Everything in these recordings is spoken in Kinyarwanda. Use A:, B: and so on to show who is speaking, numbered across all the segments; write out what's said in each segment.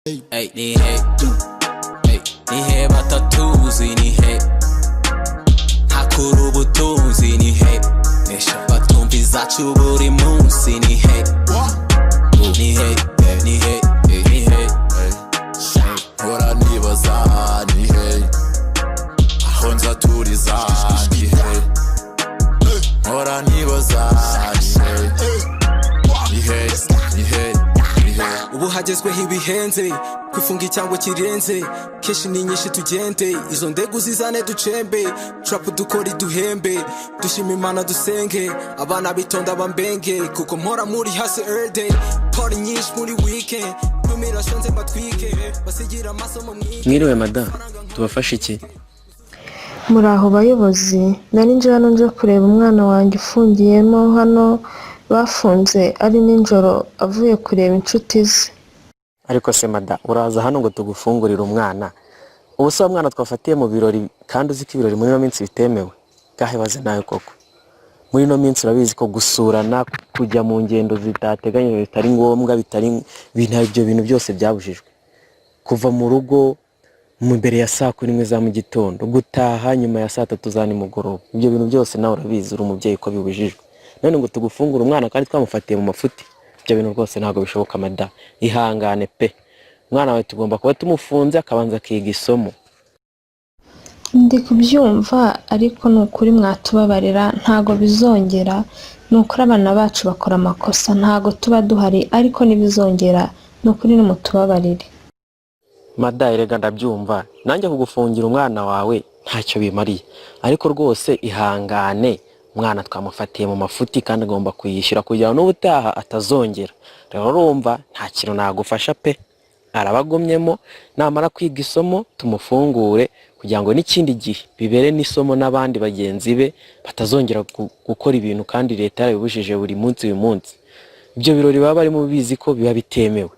A: Hey, ni hey, hey, ni hey batatuzi ni hey, hakuru butunzi ni hey, nesha batumva izacu buri munsi ni hey, ni hey, ni hey, ni hey, hora nibaza ni hey, aho nzaturiza ni hey, hora nibaza ni hey, ni hey, ni hey. Ubu hagezweho ibihenze kwifunga cyangwa kirenze keshi ni nyinshi tugende izo ndegu zizane ducembe trap dukora duhembe dushima Imana dusenge abana bitonda bambenge kuko mpora muri hasi every day party nyinshi muri weekend numira shonze batwike basigira amasomo mwike. Mwiriwe madam, tubafashe iki?
B: Muraho bayobozi, nari nje hano nje kureba umwana wanjye ufungiyemo hano bafunze ari ninjoro avuye kureba inshuti ze.
C: Ariko se mada uraza hano ngo tugufungurire umwana ubu se umwana twafatiye mu birori kandi uzi ko ibirori muri no minsi bitemewe gahebaze nayo koko muri no minsi urabizi ko gusurana kujya mu ngendo zitateganyije bitari ngombwa bitari ibyo bintu byose byabujijwe kuva mu rugo mu mbere ya saa 1 za mu gitondo gutaha nyuma ya saa 3 za nimugoroba ibyo bintu byose nawe urabizi uri umubyeyi ko bibujijwe none ngo tugufungure umwana kandi twamufatiye mu mafuti ibyo bintu rwose ntago bishoboka mada ihangane pe mwana wawe tugomba kuba tumufunze akabanza akiga isomo.
B: Ndi kubyumva ariko nukuri mwatubabarira ntago bizongera nukuri abana bacu bakora amakosa ntago tuba duhari ariko nibizongera nukuri nimutubabarire.
C: Mada erega ndabyumva nanjye kugufungira umwana wawe ntacyo bimariye ariko rwose ihangane umwana twamufatiye mu mafuti kandi agomba kuyishyura kugira ngo n'ubutaha atazongera rero urumva nta kintu nagufasha pe arabagomyemo namara kwiga isomo tumufungure kugira ngo n'ikindi gihe bibere n'isomo n'abandi bagenzi be batazongera gukora ibintu kandi leta yarabibujije buri munsi uyu munsi ibyo birori baba bari mu bizi ko biba bitemewe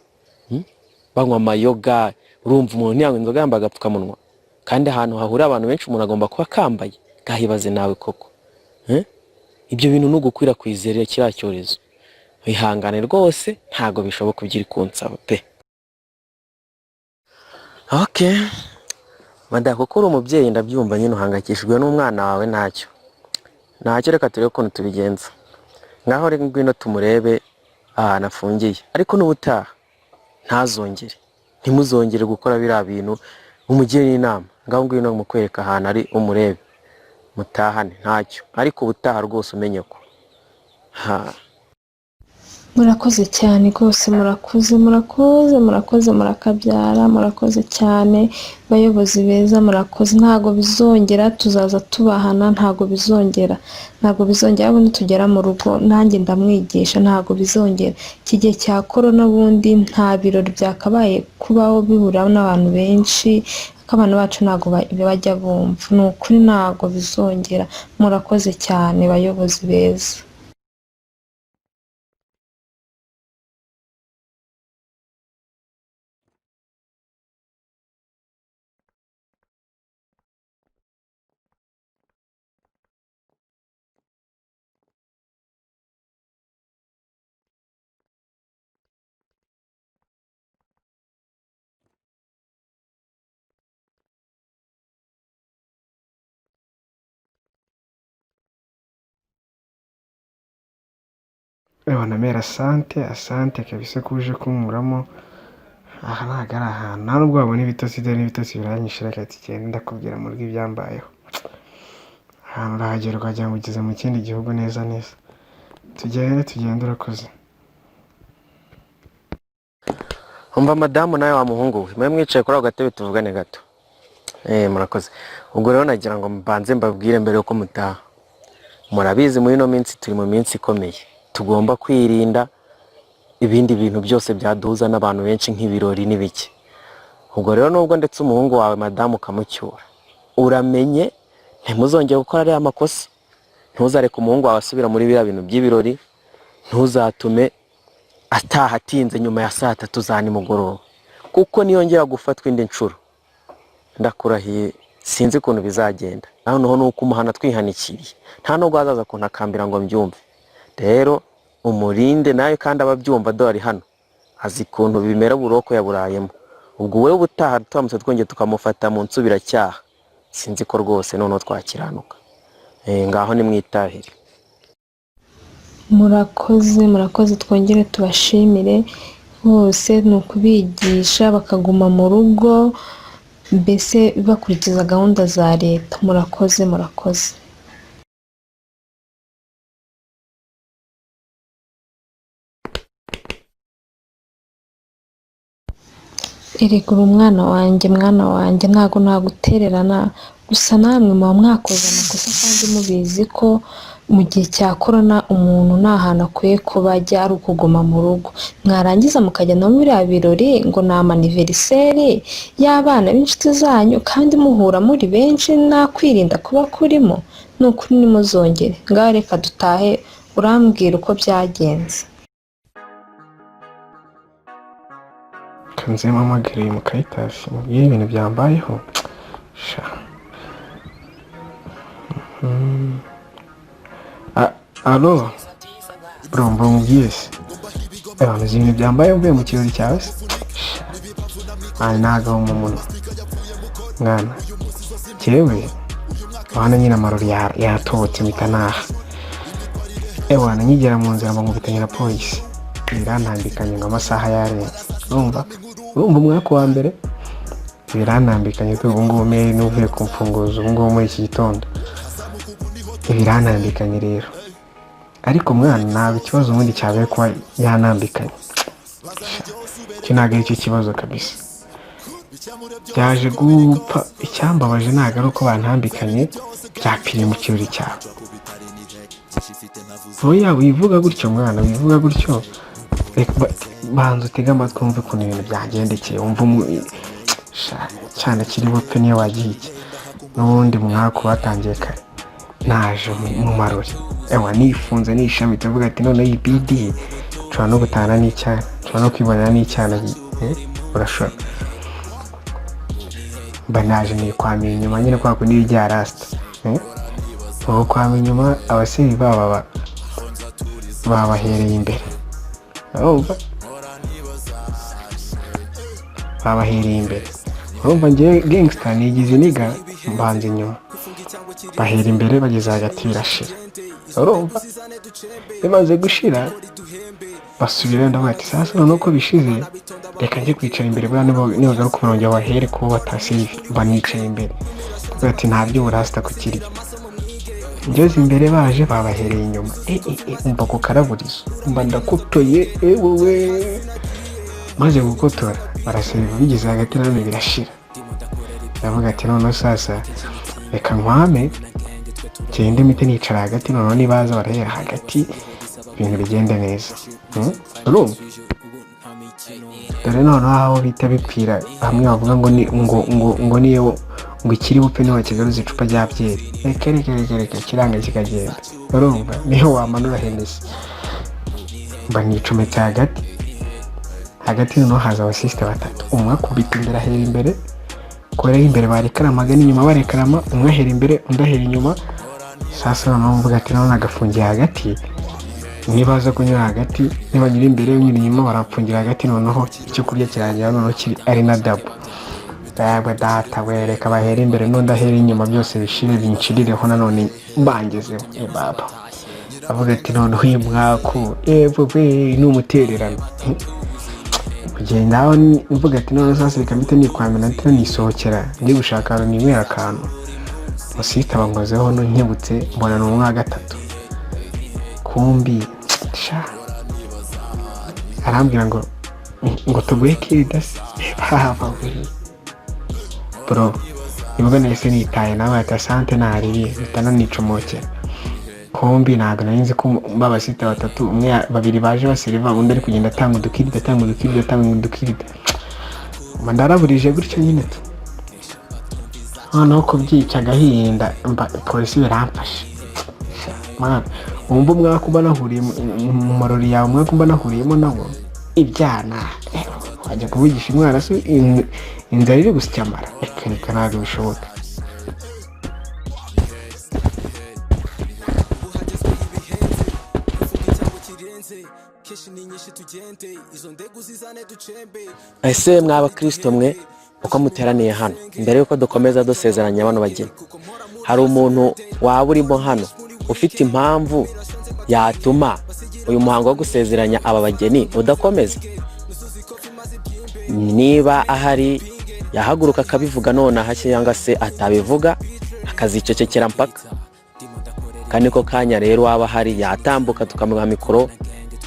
C: banywa amayoga urumva umuntu yanywa inzoga yambaye agapfukamunwa kandi ahantu hahura abantu benshi umuntu agomba kuba kambaye gahibaze nawe koko ibyo bintu n'ugukwirakwizera kiriya cyorezo ihangane rwose ntago bishoboka kugira kunsaba pe. Okay mada kuko uri umubyeyi ndabyumva nyine uhangakishijwe n'umwana wawe ntacyo reka turebe ukuntu tubigenza ngaho reka ngwino tumurebe ahantu afungiye ariko n'ubutaha ntazongere ntimuzongere gukora biriya bintu umugire inama ngaho ngwino mukwereka ahantu ari umurebe mutahane ntacyo ariko ubutaha rwose umenye ko
B: murakoze cyane rwose murakoze murakabyara murakoze cyane bayobozi beza murakoze ntago bizongera tuzaza tubahana ntago bizongera abo nitugera mu rugo nanjye ndamwigisha ntago bizongera kigihe cya corona bundi nta birori byakabaye kubaho bihura n'abantu benshi abantu bacu ntago bajya bumva n'ukuri ntago bizongera murakoze cyane bayobozi beza.
D: Namera asante kabisa kuje kumuramo aha nagara ahantu nta nubwo wabona ibitotsi biranyishira kati cyane ndakubwira muri ibyambayeho ahantu urahagera ukajya ugeze mu kindi gihugu neza tugende urakoze.
C: Umva madamu nawe wa muhungu we mwe mwicaye kuri ako gatebe tuvugane gato murakoze ubwo rero nagira ngo mbanze mbabwire mbere yuko mutaha murabizi muri no minsi turi mu minsi ikomeye tugomba kwirinda ibindi bintu byose byaduhuza n'abantu benshi nk'ibirori n'ibiki ubwo rero nubwo ndetse umuhungu wawe madamu kamucyura uramenye ntimuzongere gukora ari amakosa ntuzareke umuhungu wawe asubira muri biriya bintu by'ibirori ntuzatume ataha atinze nyuma ya saa 3 za nimugoroba kuko niyongera gufatwa indi nshuro ndakurahiye sinzi ukuntu bizagenda naho nuko umuhana twihanikiriye nta no gwazaza kuntakambira ngo mbyumve rero umurinde nayo kandi ababyumva dori hano azi kuntu bimera buroko yaburayemo ubwo wewe ubutaha turamutse twongeye tukamufata mu nsubiracyaha sinzi ko rwose noneho twakiranuka. Ngaho nimwitahire.
B: murakoze twongere tubashimire bose, ni ukubigisha bakaguma mu rugo, mbese bakurikiza gahunda za leta. murakoze erekura umwana wanjye ntago nagutererana, gusa namwe muba mwakoze amakosa kandi mubizi ko mu gihe cya korona umuntu nta hantu akwiye kuba ajya ari ukuguma mu rugo. Mwarangiza mukajya no muri biriya birori ngo ni amaniveriseri y'abana b'inshuti zanyu kandi muhura muri benshi, nta kwirinda kuba kurimo. Ni ukuri nimuzongere. Ngaho reka dutahe, urambwira uko byagenze.
D: kanze mpamagare mu Kayitasi mubwire ibintu byambayeho. sha alo bro, mbumubwiye se uzi ibintu byambaye mvuye mu kirori cyawe se? Ntago mu munwa mwana cyewe wana nyine amarori yatobotse mpita naha. Wana nkigera mu nzira nkubitanye na polisi birantambikanye ngo amasaha yarenze. urumva umwaka wa mbere birantambikanye ko ubu ngubu meri n'uvuye ku mfunguzo ubu ngubu muri iki gitondo birantambikanye rero. Ariko mwana ntabwo ikibazo ubundi cyabaye kuba yanambikanye, icyo ntabwo ari cyo kibazo kabisa. Byaje gupfa, icyambabaje ntabwo ari uko bantambikanye byapiriye mu kirori cyawe. Oya wivuga gutyo mwana, wivuga gutyo. Banza utega amatwi wumve ukuntu ibintu byagendekeye, wumva cyane kiri bupfe niyo wagiye iki. N'ubundi mu mwaka watangiye kare naje mu marori, nifunze nishamitse avuga ati none iyi BD nshobora no gutana n'icyana, nshobora no kwibonera n'icyana. Urashobora mba naje nikwamira inyuma nyine kwa kundi rya rasita. ubu kwamira inyuma abasiri babahereye imbere. urumva babahereye imbere. urumva njye gangster nigize niga mbanze inyuma, bahera imbere bageze hagati birashira. urumva bimaze gushira basubira ndavuga ati sasa none uko bishize reka njye kwicara imbere bwa nibagaruka barongera bahere kuba batasive. mba nicaye imbere ndavuga ati nta byo urasita kukiri. ngeze imbere baje babahereye inyuma. umva ku karaburizo mba ndakotoye wowe. maze gukotora baraseba bigeze hagati none birashira. ndavuga ati none sasa reka nkwame ngende mite nicara hagati, none nibaza barahera hagati ibintu bigende neza. urumva dore noneho aho bita bipfira hamwe bavuga ngo niyo ngo ikiri bupfe niho kigaruza icupa rya byeri. reka kiranga kikagenda. urumva niho wamanura Hennessy. mba nicometse hagati noneho haza abasisite batatu, umwe akubita imbere ahera imbere, kubera imbere barekaramaga n'inyuma barekarama, umwe ahera imbere undi ahera inyuma. sasa noneho mvuga ati none agafungiye hagati, nibaza kunyura hagati nibanyura imbere nyine inyuma barapfungira hagati. noneho icyo kurya kirangira noneho kiri ari na dabo. data wereka bahera imbere n'undi ahera inyuma, byose bishire bincirireho nanone mbangezeho. baba avuga ati noneho uyu mwaku n'umutererano kugenda aho mvuga ati none sasa reka mpite nikwamira ntyo nisohokera ndi gushaka ahantu ninywera akantu. musita bankozeho no nkebutse mbona ni umwe wa gatatu. kumbi arambwira ngo tuguhe kidasi. bro nibwo nahise nitaye nawe ati asante nariye bitana nicomokera. kumbi ntabwo nari ko babasita batatu, babiri baje baseriva, undi ari kugenda atanga udukirida. ndaraburije gutyo nyine tu. noneho kubyica agahinda polisi biramfashe. wumva umwaka mba nahuriye mu marori yawe, umwaka mba nahuriyemo nabo ibyana. wajya kuvugisha umwana se inzara iri gusyamara? reka ntabwo bishoboka.
A: bihenze keshi ni nyinshi tugende izo ndegu zizane ducembe.
C: Ese mwaba Kristo mwe uko muteraniye hano mbere yuko dukomeza dusezeranya bano bageni, hari umuntu waba urimo hano ufite impamvu yatuma uyu muhango wo gusezeranya aba bageni udakomeza? Niba ahari yahaguruka akabivuga none hashye, yanga se atabivuga akazicecekera mpaka. Kandi ko kanya rero waba ahari yatambuka tukamuha mikoro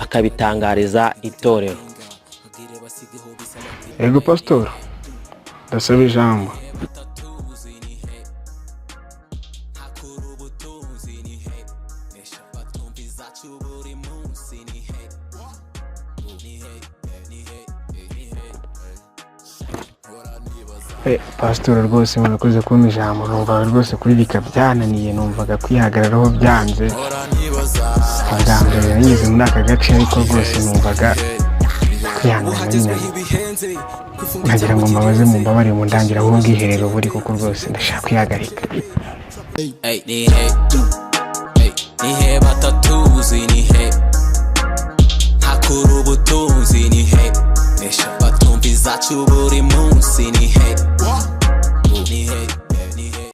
C: akabitangariza itorero.
D: Ego pastor, ndasaba ijambo. Pastor rwose murakoze kumpa ijambo, numvaga rwose kuribika byananiye, numvaga kwihagararaho byanze. Ubwa mbere nanyuze muri aka gace ariko rwose numvaga kwihangana binaniye. Nagira ngo mbabaze mumbabarire mundangiraho ubwiherero buri, kuko rwose ndashaka kwihagarika.
A: Nihe batatuzi nihe hakuru ubutunzi nihe nesha batumva izacu